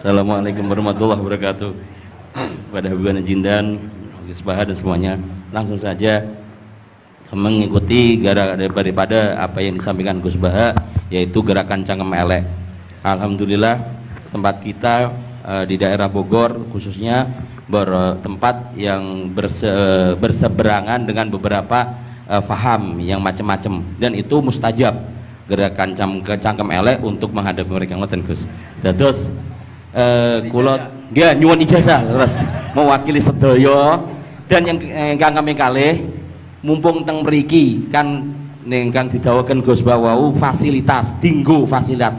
Assalamualaikum warahmatullahi wabarakatuh. Pada Habibana Jindan, Gus Baha dan semuanya, langsung saja mengikuti daripada apa yang disampaikan Gus Baha, yaitu gerakan Cangkem Elek. Alhamdulillah tempat kita di daerah Bogor khususnya bertempat yang berseberangan dengan beberapa faham yang macam-macam, dan itu mustajab gerakan Cangkem Elek untuk menghadapi mereka. Ngoten Gus. Dados kula nggih nyuwun ijazah terus mewakili sedaya, dan yang ingkang kami kalih mumpung teng mriki kan ingkang didhawuhaken Gus Bawau fasilitas dinggo fasilitas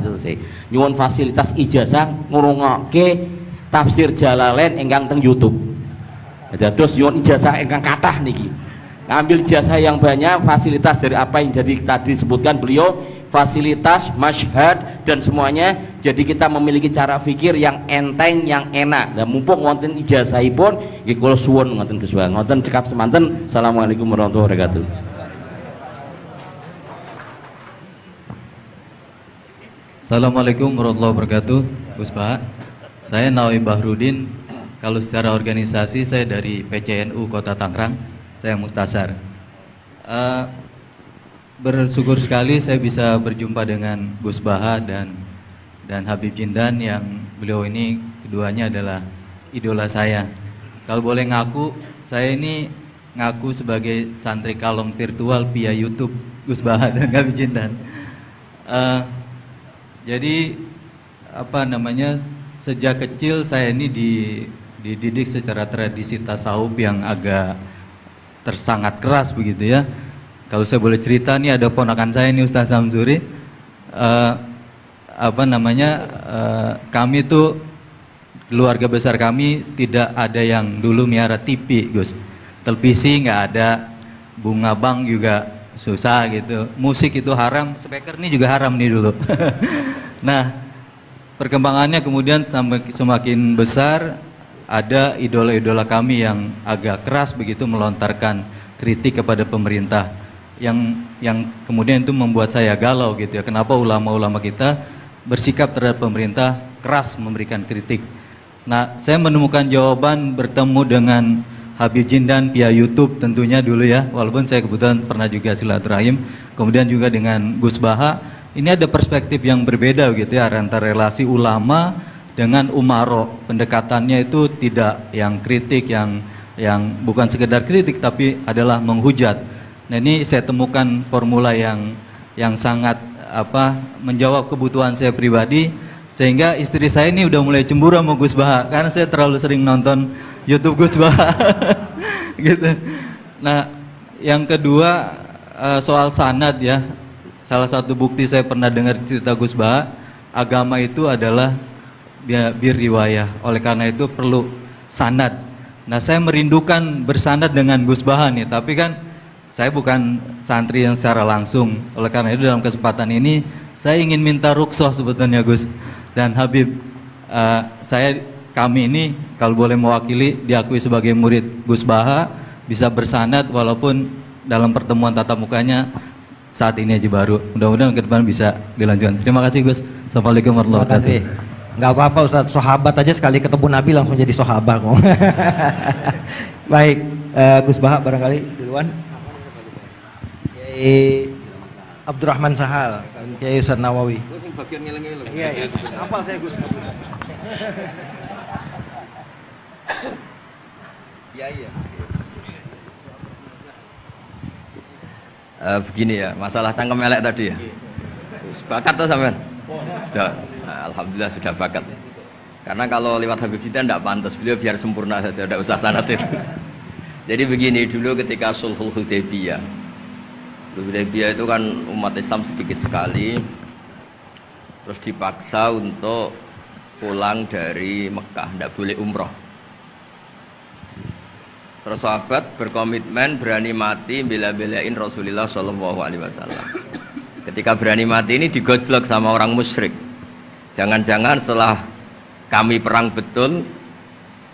nyuwun fasilitas ijazah ngrungokke tafsir Jalalain ingkang teng YouTube. Dados nyuwun ijazah ingkang kathah niki. Ambil ijazah yang banyak, fasilitas dari apa yang jadi tadi disebutkan beliau, fasilitas, masyhad dan semuanya. Jadi kita memiliki cara fikir yang enteng, yang enak. Dan mumpung wonten ijazahipun nggih kula suwun ngoten Gus Bang. Ngoten cekap semanten. Assalamualaikum warahmatullahi wabarakatuh. Assalamualaikum warahmatullahi wabarakatuh. Gus Baha, saya Nawawi Bahrudin. Kalau secara organisasi saya dari PCNU Kota Tangerang. Saya Mustasar. Bersyukur sekali saya bisa berjumpa dengan Gus Baha dan Habib Jindan, yang beliau ini keduanya adalah idola saya. Kalau boleh ngaku, saya ini ngaku sebagai santri kalong virtual via YouTube Gus Baha dan Habib Jindan. Jadi apa namanya, sejak kecil saya ini dididik secara tradisi tasawuf yang agak tersangat keras begitu ya. Kalau saya boleh cerita nih, ada ponakan saya nih Ustaz Samsuri, kami tuh keluarga besar kami tidak ada yang dulu miara TV Gus, televisi nggak ada, bunga bank juga susah gitu, musik itu haram, speaker nih juga haram nih dulu. Nah perkembangannya kemudian semakin besar, ada idola-idola kami yang agak keras begitu melontarkan kritik kepada pemerintah, yang kemudian itu membuat saya galau gitu ya. Kenapa ulama-ulama kita bersikap terhadap pemerintah keras memberikan kritik? Nah, saya menemukan jawaban bertemu dengan Habib Jindan via YouTube tentunya dulu ya, walaupun saya kebetulan pernah juga silaturahim, kemudian juga dengan Gus Baha. Ini ada perspektif yang berbeda gitu ya, antara relasi ulama dengan umaro. Pendekatannya itu tidak yang kritik, yang bukan sekedar kritik tapi adalah menghujat. Nah ini saya temukan formula yang sangat menjawab kebutuhan saya pribadi, sehingga istri saya ini udah mulai cemburu sama Gus Baha karena saya terlalu sering nonton YouTube Gus Baha. Gitu. Nah yang kedua, soal sanad ya, salah satu bukti saya pernah dengar cerita Gus Baha, agama itu adalah bir riwayah, oleh karena itu perlu sanad. Nah saya merindukan bersanad dengan Gus Baha nih, tapi kan saya bukan santri yang secara langsung, oleh karena itu dalam kesempatan ini saya ingin minta rukhsah sebetulnya Gus dan Habib. Kami ini kalau boleh mewakili, diakui sebagai murid Gus Baha, bisa bersanad walaupun dalam pertemuan tatap mukanya saat ini aja baru. Mudah-mudahan ke depan bisa dilanjutkan. Terima kasih Gus. Assalamualaikum warahmatullahi wabarakatuh. Nggak apa-apa Ustadz, sahabat aja sekali ketemu Nabi langsung jadi sahabat kok. Baik, Gus Baha barangkali duluan. Kiai Abdurrahman Sahal, Kiai Ustadz Nawawi. Gus yang bagian ngeleng-ngeleng. Iya. Apa saya Gus? Iya. Begini ya, masalah Cangkem Elek tadi ya. Bakat tuh sampean? Sudah, alhamdulillah sudah bakat. Karena kalau lewat Habib Jindan tidak pantas, beliau biar sempurna saja, tidak usah sanad itu. Jadi begini, dulu ketika Sulhul Hudaybiyah itu kan umat Islam sedikit sekali, terus dipaksa untuk pulang dari Mekah, tidak boleh umroh. Terus sahabat berkomitmen berani mati bela-belain Rasulullah SAW. Ketika berani mati ini digojlok sama orang musyrik. Jangan-jangan setelah kami perang betul,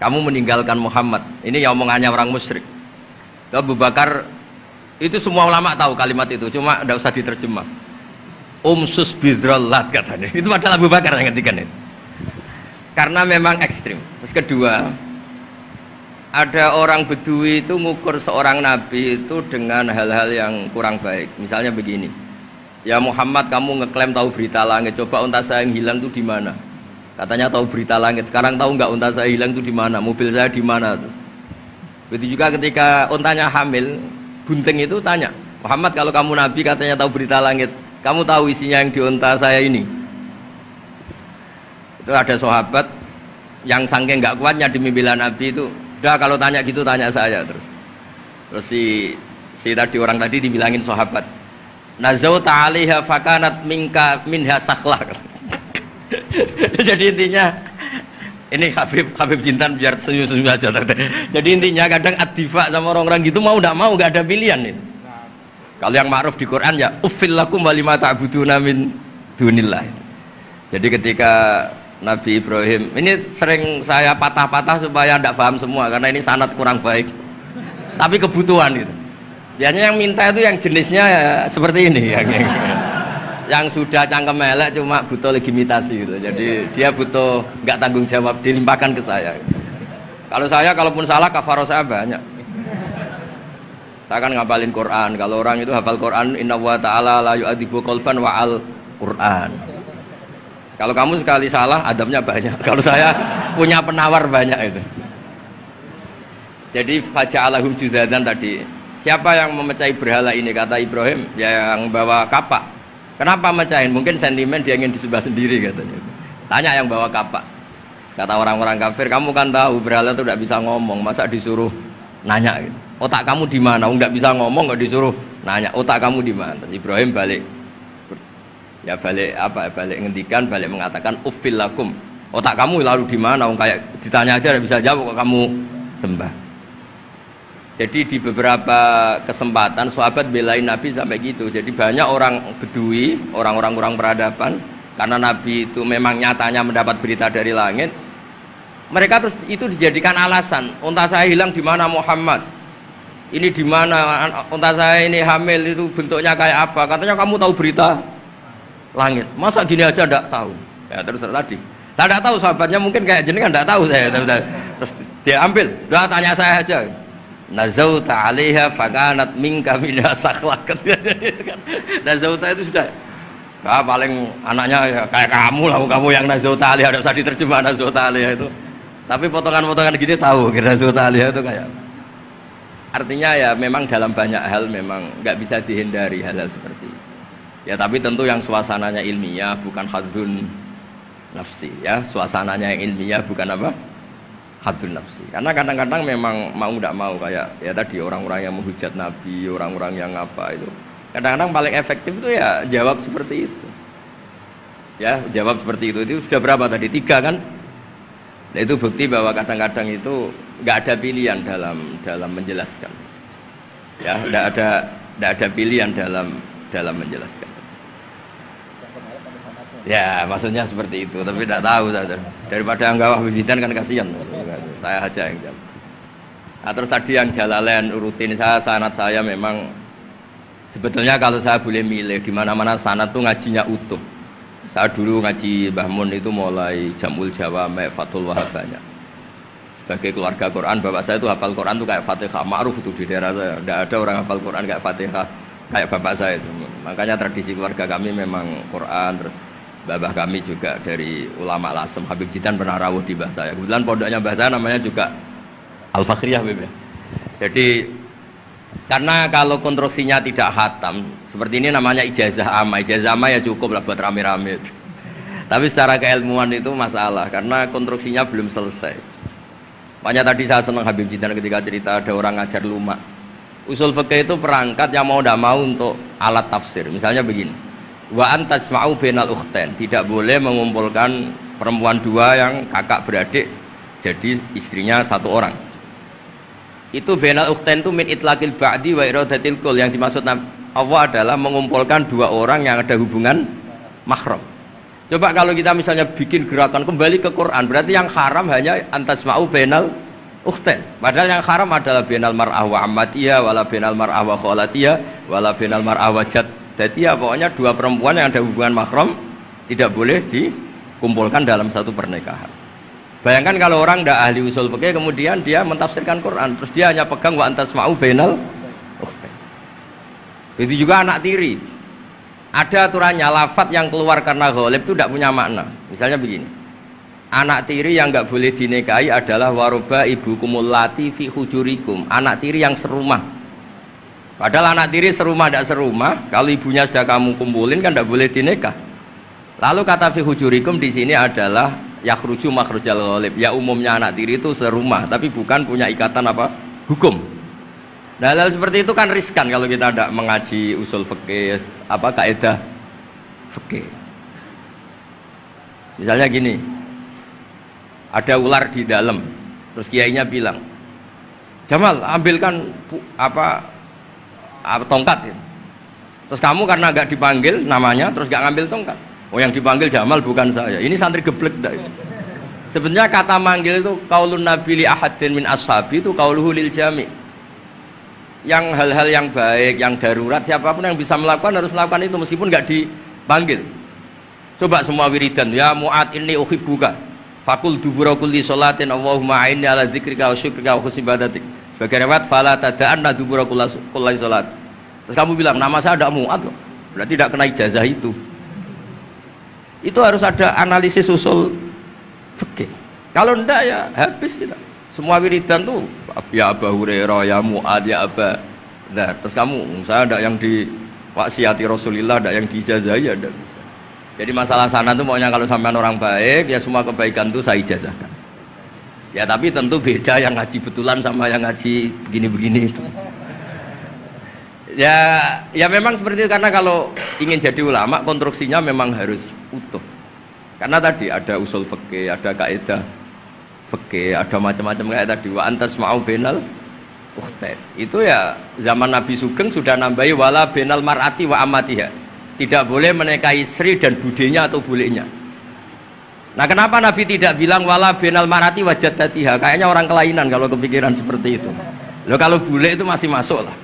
kamu meninggalkan Muhammad. Ini yang omongannya orang musyrik. Abu Bakar itu semua ulama tahu kalimat itu, cuma tidak usah diterjemah. Umsus bidrallat katanya. Itu adalah Abu Bakar yang ketikan itu. karena memang ekstrim. Terus kedua, ada orang Bedui itu ngukur seorang nabi itu dengan hal-hal yang kurang baik. Misalnya begini, ya Muhammad, kamu ngeklaim tahu berita langit, coba unta saya yang hilang itu di mana? Katanya tahu berita langit, sekarang tahu nggak unta saya hilang itu di mana? Mobil saya di mana? Begitu juga ketika untanya hamil, bunting itu tanya, Muhammad, kalau kamu nabi katanya tahu berita langit, kamu tahu isinya yang di unta saya ini? Itu ada sahabat yang saking nggak kuatnya demi bela nabi itu, udah kalau tanya gitu tanya saya. Terus si tadi orang tadi dibilangin sahabat, nazauta 'alaiha fakanat minha sakhlah. Jadi intinya ini Habib Jintan biar senyum-senyum aja. Jadi intinya kadang ad-difa sama orang-orang gitu mau tidak mau nggak ada pilihan itu. Kalau yang ma'ruf di Quran ya uffil lakum wa lima ta'buduna min dunillah. Jadi ketika Nabi Ibrahim, ini sering saya patah-patah supaya tidak paham semua karena ini sanad kurang baik. Tapi kebutuhan itu. Biasanya yang minta itu yang jenisnya ya, seperti ini yang sudah cangkem elek cuma butuh legitimasi gitu. Jadi dia butuh nggak tanggung jawab, dilimpahkan ke saya. Kalau saya kalaupun salah kafaro saya banyak. Saya kan ngapalin Quran. Kalau orang itu hafal Quran, inna wa ta'ala la yu'adzibu qalban wa al Quran. Kalau kamu sekali salah, adabnya banyak. Kalau saya punya penawar banyak itu. Jadi faja'alahum judadan tadi. Siapa yang memecahi berhala ini? Kata Ibrahim, ya yang bawa kapak. Kenapa mecahin? Mungkin sentimen dia ingin disembah sendiri katanya. Tanya yang bawa kapak. Kata orang-orang kafir, kamu kan tahu berhala itu tidak bisa ngomong, masa disuruh nanya gitu. Otak kamu di mana? Nggak bisa ngomong, nggak disuruh nanya. Otak kamu di mana? Terus Ibrahim balik. Ya balik ngendikan, balik mengatakan uffil lakum. Otak kamu lalu di mana? Kayak ditanya aja tidak bisa jawab kok kamu sembah. Jadi di beberapa kesempatan sahabat belain Nabi sampai gitu. Jadi banyak orang Bedui, orang-orang peradaban, karena Nabi itu memang nyatanya mendapat berita dari langit. Mereka terus itu dijadikan alasan. Unta saya hilang di mana Muhammad? Ini di mana? Unta saya ini hamil itu bentuknya kayak apa? Katanya kamu tahu berita langit. Masa gini aja enggak tahu? Ya terus tadi. Saya enggak tahu, sahabatnya mungkin kayak jenengan enggak tahu saya. Terus dia ambil, udah tanya saya aja. Nazauta 'alaiha fakanat minka minha sakhlah. Nazauta itu sudah paling anaknya ya, kayak kamu lah, kamu yang nazauta 'alaiha, enggak usah diterjemah nazauta 'alaiha itu. Tapi potongan-potongan gini tahu kira nazauta 'alaiha itu kayak. Artinya ya memang dalam banyak hal memang nggak bisa dihindari hal-hal seperti itu. Ya tapi tentu yang suasananya ilmiah bukan hadzun nafsi ya, suasananya yang ilmiah bukan apa? Hadzun nafsi. Karena kadang-kadang memang mau tidak mau kayak ya tadi orang-orang yang menghujat Nabi, orang-orang yang apa itu. Kadang-kadang paling efektif itu ya jawab seperti itu. Ya, jawab seperti itu. Itu sudah berapa tadi? 3 kan? Nah, itu bukti bahwa kadang-kadang itu nggak ada pilihan dalam menjelaskan. Ya, nggak ada pilihan dalam menjelaskan. Ya, maksudnya seperti itu. Tapi tidak tahu saya. Daripada anggawah bibitan kan kasihan. Saya aja yang jawab. Nah, terus tadi yang Jalalain rutin sanad saya memang sebetulnya kalau saya boleh milih di mana-mana sanad tuh ngajinya utuh. Saya dulu ngaji Mbah Mun itu mulai Jamul Jawami, Fathul Wahab banyak. Sebagai keluarga Quran, bapak saya itu hafal Quran tuh kayak Fatihah, ma'ruf itu di daerah saya. Tidak ada orang hafal Quran kayak Fatihah kayak bapak saya itu. Makanya tradisi keluarga kami memang Quran. Terus babah kami juga dari ulama Lasem, Habib Jitan pernah rawuh di mbah saya. Kebetulan pondoknya mbah saya namanya juga Al-Fakhriyah. Jadi karena kalau konstruksinya tidak khatam seperti ini namanya ijazah amma. Ijazah amma ya cukup lah buat rame-rame. Tapi secara keilmuan itu masalah karena konstruksinya belum selesai. Makanya tadi saya senang Habib Jitan ketika cerita ada orang ngajar lumak. Usul fikih itu perangkat yang mau tidak mau untuk alat tafsir. Misalnya begini, wa antasma'u bainal ukhtain, tidak boleh mengumpulkan perempuan 2 yang kakak beradik jadi istrinya 1 orang. Itu bainal ukhtain itu min itlaqil ba'di wa iradatil kul. Yang dimaksud Allah adalah mengumpulkan 2 orang yang ada hubungan mahram. Coba kalau kita misalnya bikin gerakan kembali ke Quran, berarti yang haram hanya antasma'u bainal ukhtain. Padahal yang haram adalah bainal mar'ah wa ammatiyah wala bainal mar'ah wa khalatiyah wala bainal mar'ah wa jaddatiyah. Pokoknya 2 perempuan yang ada hubungan mahram tidak boleh dikumpulkan dalam satu pernikahan. Bayangkan kalau orang tidak ahli usul fikih kemudian dia mentafsirkan Quran, terus dia hanya pegang wa antasma'u bainal ukhtain. Itu juga anak tiri. Ada aturannya, lafadz yang keluar karena ghalib itu tidak punya makna. Misalnya begini, anak tiri yang nggak boleh dinikahi adalah waroba ibukumul lati fi hujurikum, anak tiri yang serumah. Padahal anak tiri serumah tidak serumah, kalau ibunya sudah kamu kumpulin kan tidak boleh dinikah. Lalu kata fi hujurikum di sini adalah yakhruju makhrujal ghalib. Ya umumnya anak tiri itu serumah, tapi bukan punya ikatan apa? Hukum. Nah, hal seperti itu kan riskan kalau kita tidak mengaji usul fikih, apa kaidah fikih. Misalnya gini, ada ular di dalam, terus kiainya bilang, Jamal ambilkan tongkat. Terus kamu karena agak dipanggil namanya, terus gak ngambil tongkat. Oh yang dipanggil Jamal bukan saya. Ini santri geblek dah. Sebenarnya kata manggil itu qaulun nabi li ahadin min ashabi itu qauluhu lil jami'. Yang hal-hal yang baik, yang darurat, siapapun yang bisa melakukan harus melakukan itu meskipun nggak dipanggil. Coba semua wiridan, ya Mu'ad inni uhibbuka fakul dubura kulli sholatin Allahumma a'inni ala dzikrika wa syukrika wa husni ibadatik. Sebagai riwayat fala tada'anna dubura kulli sholat. Terus kamu bilang nama saya ada Mu'ad loh, berarti tidak kena ijazah itu. Itu harus ada analisis usul fikih. Kalau enggak ya habis kita. Semua wiridan tuh ya Abu Hurairah, ya Mu'ad, ya Aba. Nah, terus kamu, saya ada yang di waksiati Rasulullah, ada yang diijazahi, ya ada bisa. Jadi masalah sana tuh maunya kalau sampean orang baik, ya semua kebaikan tuh saya ijazahkan. Ya tapi tentu beda yang ngaji betulan sama yang ngaji begini-begini itu. Ya memang seperti itu, karena kalau ingin jadi ulama konstruksinya memang harus utuh. Karena tadi ada usul fikih, ada kaidah fikih, ada macam-macam kayak tadi wa antasma'u bainal ukhtain. Itu ya zaman Nabi Sugeng sudah nambahi wala bainal mar'ati wa amatiha. Tidak boleh menikahi istri dan budenya atau bulenya. Nah, kenapa Nabi tidak bilang wala bainal mar'ati wa jaddatiha? Kayaknya orang kelainan kalau kepikiran seperti itu. Loh, kalau bule itu masih masuk lah.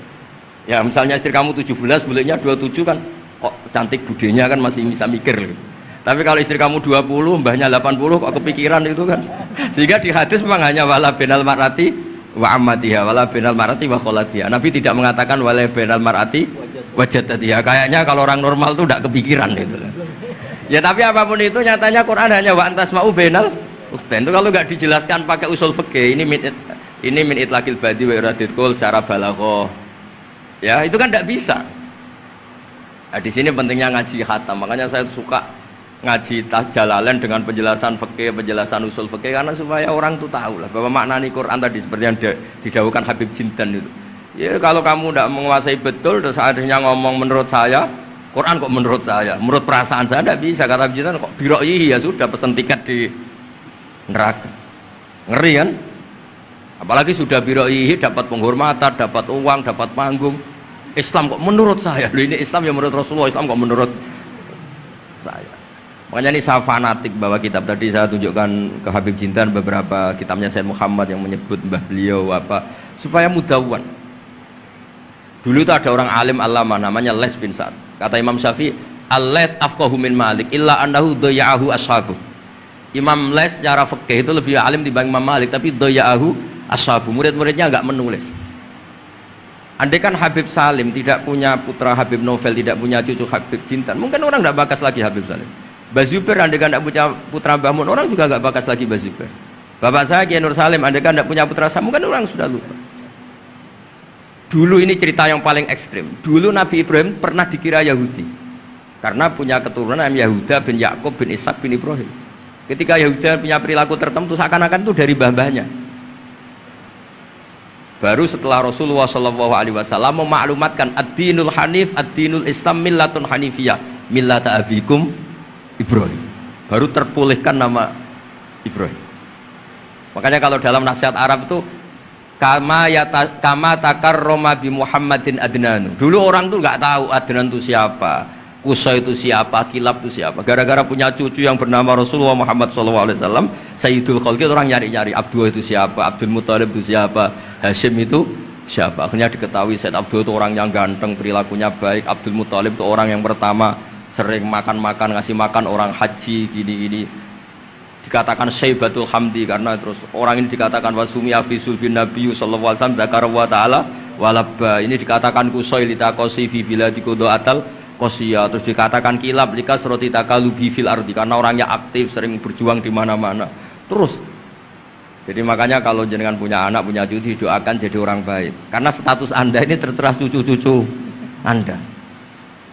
Ya misalnya istri kamu 17, bulenya 27 kan kok cantik budenya kan masih bisa mikir gitu. Tapi kalau istri kamu 20, mbahnya 80 kok kepikiran itu kan. Sehingga di hadis memang hanya wala binal marati wa ammatiha, wala binal marati wa kholatiha. Nabi tidak mengatakan wala binal marati wa jaddatiha. Kayaknya kalau orang normal tuh tidak kepikiran itu. Ya tapi apapun itu nyatanya Quran hanya wa antasma'u bainal ukhtain. Itu kalau nggak dijelaskan pakai usul fikih, ini min itlaqil badi wa iradil qul secara balaghah. Ya, itu kan tidak bisa. Nah, di sini pentingnya ngaji khatam. Makanya saya suka ngaji Jalalain dengan penjelasan fikih, penjelasan usul fikih, karena supaya orang tuh tahu lah bahwa maknani Quran tadi seperti yang didahulukan Habib Jindan itu. Ya kalau kamu tidak menguasai betul terus akhirnya ngomong menurut saya, Quran kok menurut saya, menurut perasaan saya tidak bisa. Kata Habib Jindan kok biroihi, ya sudah pesen tiket di neraka. Ngeri kan? Apalagi sudah biroihi dapat penghormatan, dapat uang, dapat panggung. Islam kok menurut saya, loh ini Islam ya menurut Rasulullah, Islam kok menurut saya. Makanya ini saya fanatik bahwa kitab tadi saya tunjukkan ke Habib Jindan beberapa kitabnya Said Muhammad yang menyebut mbah beliau apa supaya mudawwan. Dulu itu ada orang alim alama namanya Les bin Sa'ad. Kata Imam Syafi'i, "Al-Les afqahu min Malik illa annahu daya'ahu ashabu." Imam Les secara fikih itu lebih alim dibanding Imam Malik, tapi daya'ahu ashabu. Murid-muridnya enggak menulis. Andai kan Habib Salim tidak punya putra Habib Novel, tidak punya cucu Habib Jindan, mungkin orang enggak bakas lagi Habib Salim. Bazuber andai kan tidak punya putra Mbah Mun, orang juga nggak bakas lagi Bazuber. Bapak saya Kiai Nur Salim andai kan tidak punya putra Samu, kan orang sudah lupa. Dulu ini cerita yang paling ekstrim. Dulu Nabi Ibrahim pernah dikira Yahudi karena punya keturunan Yahuda bin Yakub bin Ishak bin Ibrahim. Ketika Yahuda punya perilaku tertentu seakan-akan itu dari mbah-mbahnya. Baru setelah Rasulullah SAW memaklumatkan ad-dinul hanif, ad-dinul Islam millatun hanifiyah, millata abikum Ibrahim, baru terpulihkan nama Ibrahim. Makanya kalau dalam nasihat Arab itu kama takarrama bi Muhammadin Adnan. Dulu orang tuh nggak tahu Adnan itu siapa, Kusa itu siapa, Kilab itu siapa. Gara-gara punya cucu yang bernama Rasulullah Muhammad SAW, Sayyidul Khalqi, orang nyari-nyari Abdullah itu siapa, Abdul Muthalib itu siapa, Hashim itu siapa. Akhirnya diketahui Sayyid Abdullah itu orang yang ganteng, perilakunya baik. Abdul Muthalib itu orang yang pertama sering makan-makan, ngasih makan orang haji, gini-gini. dikatakan Syaibatul Hamdi karena terus orang ini dikatakan wasumi afisul bin Nabi sallallahu alaihi wasallam dzakara wa ta'ala walabba, ini dikatakan kusoi litakosi fi biladi atal kosia, terus dikatakan kilab likas roti takalubi fil ardi karena orangnya aktif sering berjuang di mana-mana terus. Jadi makanya kalau jenengan punya anak punya cucu doakan jadi orang baik karena status anda ini tertera cucu-cucu anda.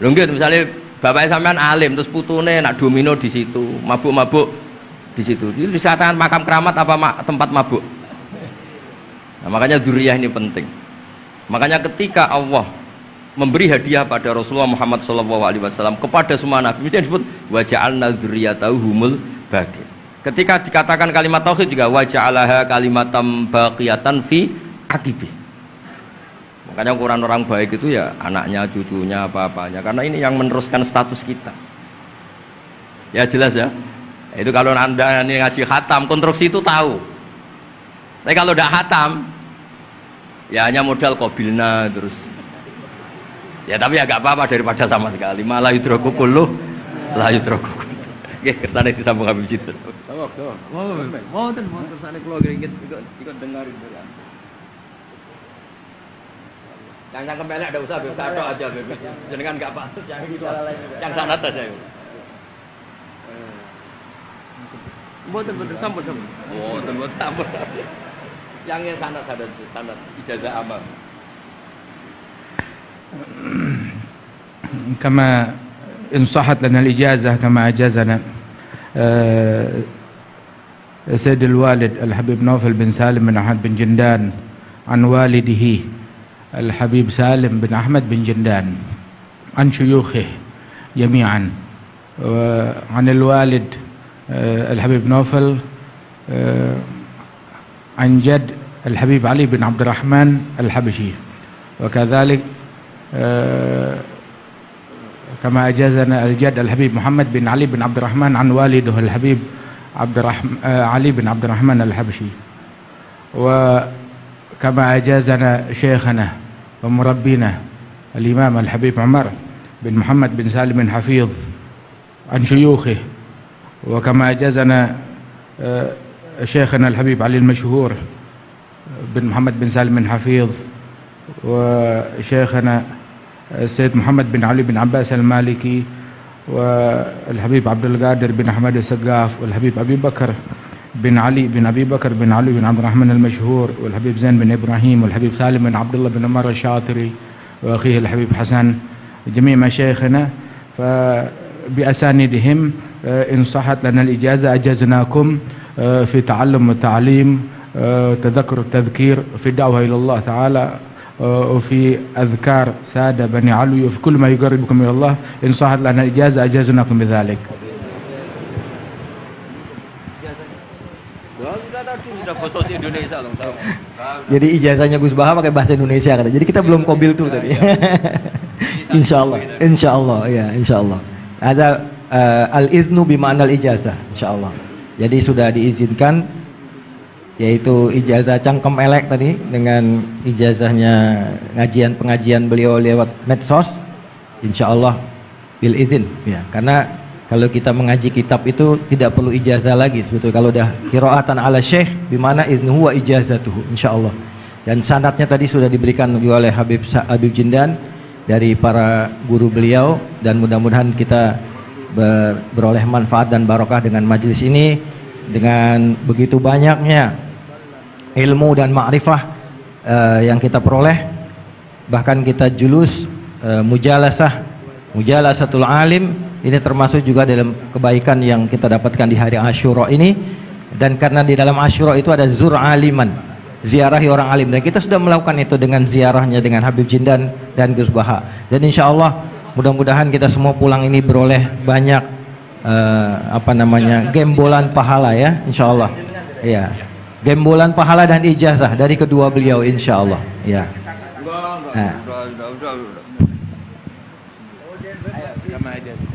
Lho nggih misalnya bapak sampean alim terus putune nak domino di situ mabuk-mabuk di situ itu disatakan makam keramat apa tempat mabuk. Nah, makanya dzurriyyah ini penting. Makanya ketika Allah memberi hadiah pada Rasulullah Muhammad SAW kepada semua nabi itu disebut wa ja'alna dzurriyyatahu humul baqin. Ketika dikatakan kalimat tauhid juga wa ja'alaha kalimatam baqiyatan fi aqibi. Makanya ukuran orang baik itu ya anaknya, cucunya, apa-apanya karena ini yang meneruskan status kita. Ya jelas ya. Itu kalau anda ini ngaji khatam konstruksi itu tahu. Tapi kalau tidak khatam ya hanya modal qabilna terus. Ya tapi agak apa-apa daripada sama sekali. Malah yudroku kulluh la yudroku. Nggih kersane disambung Habib Jibril. Mau kersane kula ikut dengarin dulu. Yang kembali ada usaha Habib Sado aja Habib. Jenengan enggak patut yang itu. Yang sanad saja. Mboten sampun. Mboten sampun. Yang sanad ijazah amal. كما إن صحت لنا الإجازة كما أجازنا سيد الوالد الحبيب نوفل بن سالم بن أحمد بن جندان عن والده الحبيب سالم بن أحمد بن جندان عن شيوخه جميعا وعن الوالد الحبيب نوفل عن جد الحبيب علي بن عبد الرحمن الحبشي وكذلك كما أجازنا الجد الحبيب محمد بن علي بن عبد الرحمن عن والده الحبيب علي بن عبد الرحمن الحبشي وكما أجازنا شيخنا ومربينا الإمام الحبيب عمر بن محمد بن سالم بن حفيظ عن شيوخه وكما أجازنا شيخنا الحبيب علي المشهور بن محمد بن سالم بن حفيظ وشيخنا السيد محمد بن علي بن عباس المالكي والحبيب عبد القادر بن أحمد السقاف والحبيب أبي بكر بن علي بن أبي بكر بن علي بن عبد الرحمن المشهور والحبيب زين بن إبراهيم والحبيب سالم بن عبد الله بن عمر الشاطري وأخيه الحبيب حسن جميع مشايخنا فبأسانيدهم إن صحت لنا الإجازة أجزناكم في تعلم والتعليم تذكر التذكير في الدعوة إلى الله تعالى وفي أذكار سادة بني علوي وفي كل ما يقربكم إلى الله إن صحت لنا الإجازة أجازناكم بذلك. Jadi ijazahnya Gus Baha pakai bahasa Indonesia kan. Jadi kita belum qabil tuh tadi. Insyaallah ya, insyaallah. Ada al-iznu bima'na al-ijazah, insyaallah. Jadi sudah diizinkan yaitu ijazah cangkem elek tadi dengan ijazahnya pengajian beliau lewat medsos, insyaallah bil izin ya, karena kalau kita mengaji kitab itu tidak perlu ijazah lagi sebetulnya kalau udah qiraatan ala syekh bimana iznuhu wa ijazatuhu insyaallah. Dan sanadnya tadi sudah diberikan juga oleh Habib Jindan dari para guru beliau dan mudah-mudahan kita beroleh manfaat dan barokah dengan majelis ini dengan begitu banyaknya ilmu dan ma'rifah yang kita peroleh, bahkan kita julus mujalasatul alim ini termasuk juga dalam kebaikan yang kita dapatkan di hari Asyura ini. Dan karena di dalam Asyura itu ada zur aliman, ziarahi orang alim, dan kita sudah melakukan itu dengan ziarahnya dengan Habib Jindan dan Gus Baha. Dan insya Allah mudah-mudahan kita semua pulang ini beroleh banyak gembolan pahala ya, insya Allah ya, gembolan pahala dan ijazah dari kedua beliau insya Allah ya.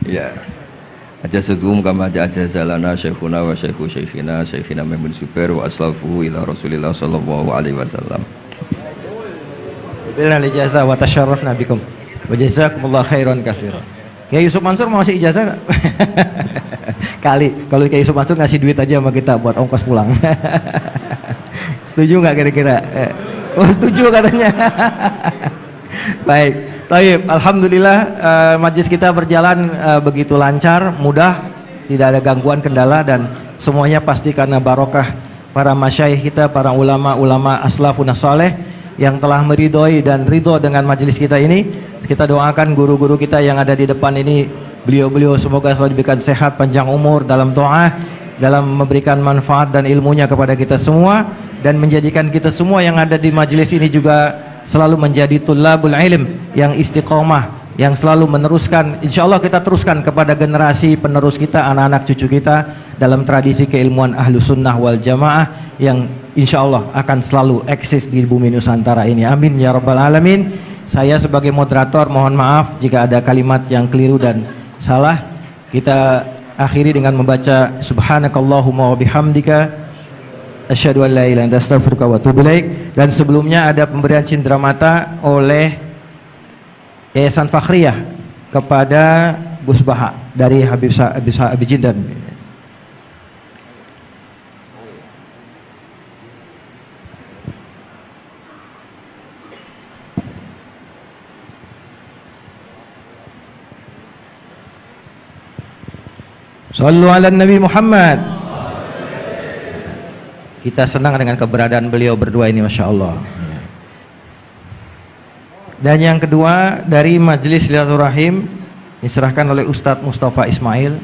Ya, ajazakum kama ajazalana syekhuna wa syekhu syekhina Maimun Zubair wa aslafuhu ila Rasulillah sallallahu alaihi wasallam. Bilal ijazah wa tasyarrafna bikum wa jazakumullah khairan katsiran. Ya Yusuf Mansur mau ngasih ijazah enggak? Kali kalau Kiai Yusuf Mansur ngasih duit aja sama kita buat ongkos pulang. Setuju nggak kira-kira? Oh, setuju katanya. Baik, baik. Alhamdulillah majelis kita berjalan begitu lancar, mudah, tidak ada gangguan kendala dan semuanya pasti karena barokah para masyayikh kita, para ulama-ulama aslafun saleh yang telah meridhoi dan ridho dengan majelis kita ini. Kita doakan guru-guru kita yang ada di depan ini, beliau-beliau semoga selalu diberikan sehat, panjang umur dalam doa, dalam memberikan manfaat dan ilmunya kepada kita semua, dan menjadikan kita semua yang ada di majelis ini juga selalu menjadi tulabul ilm yang istiqomah, yang selalu meneruskan, insya Allah kita teruskan kepada generasi penerus kita, anak-anak cucu kita dalam tradisi keilmuan ahlu sunnah wal jamaah yang insya Allah akan selalu eksis di bumi Nusantara ini. Amin ya rabbal alamin. Saya sebagai moderator mohon maaf jika ada kalimat yang keliru dan salah. Kita akhiri dengan membaca subhanakallahumma wa bihamdika asyhadu an la ilaha illa anta astaghfiruka wa atubu ilaik. Dan sebelumnya ada pemberian cindera mata oleh Yayasan Fakhriyah kepada Gus Baha dari Habib Jindan. Sallu ala Nabi Muhammad. Kita senang dengan keberadaan beliau berdua ini, Masya Allah. Dan yang kedua dari Majelis Silaturahim diserahkan oleh Ustadz Mustafa Ismail.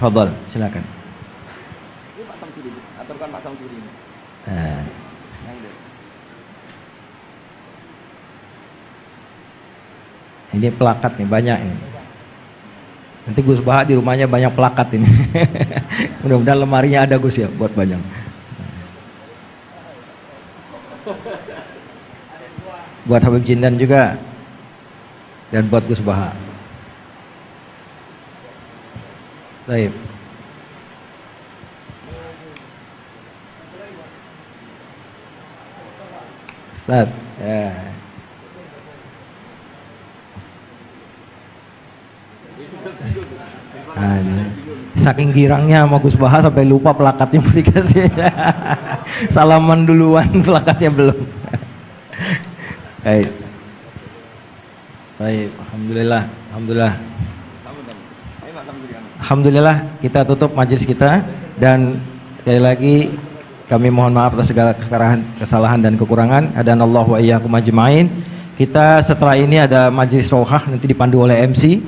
Fadhal, silakan. Ini Pak Samsuri, aturkan Pak Samsuri. Ini plakat nih, banyak ini. Nanti Gus Baha di rumahnya banyak plakat ini. Mudah-mudahan lemarinya ada Gus ya, buat banyak. Buat Habib Jindan juga, dan buat Gus Baha. Baik. Ustaz, ya. Saking girangnya sama Gus Baha sampai lupa plakatnya mesti kasih. Salaman duluan, plakatnya belum. Baik. Baik, alhamdulillah, alhamdulillah. Alhamdulillah kita tutup majelis kita, dan sekali lagi kami mohon maaf atas segala kesalahan dan kekurangan. Adanallahu wa iyyakum ajmain. Kita setelah ini ada majelis rohah nanti dipandu oleh MC,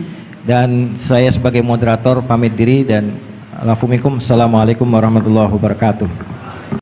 dan saya sebagai moderator pamit diri dan alafumikum. Assalamualaikum warahmatullahi wabarakatuh.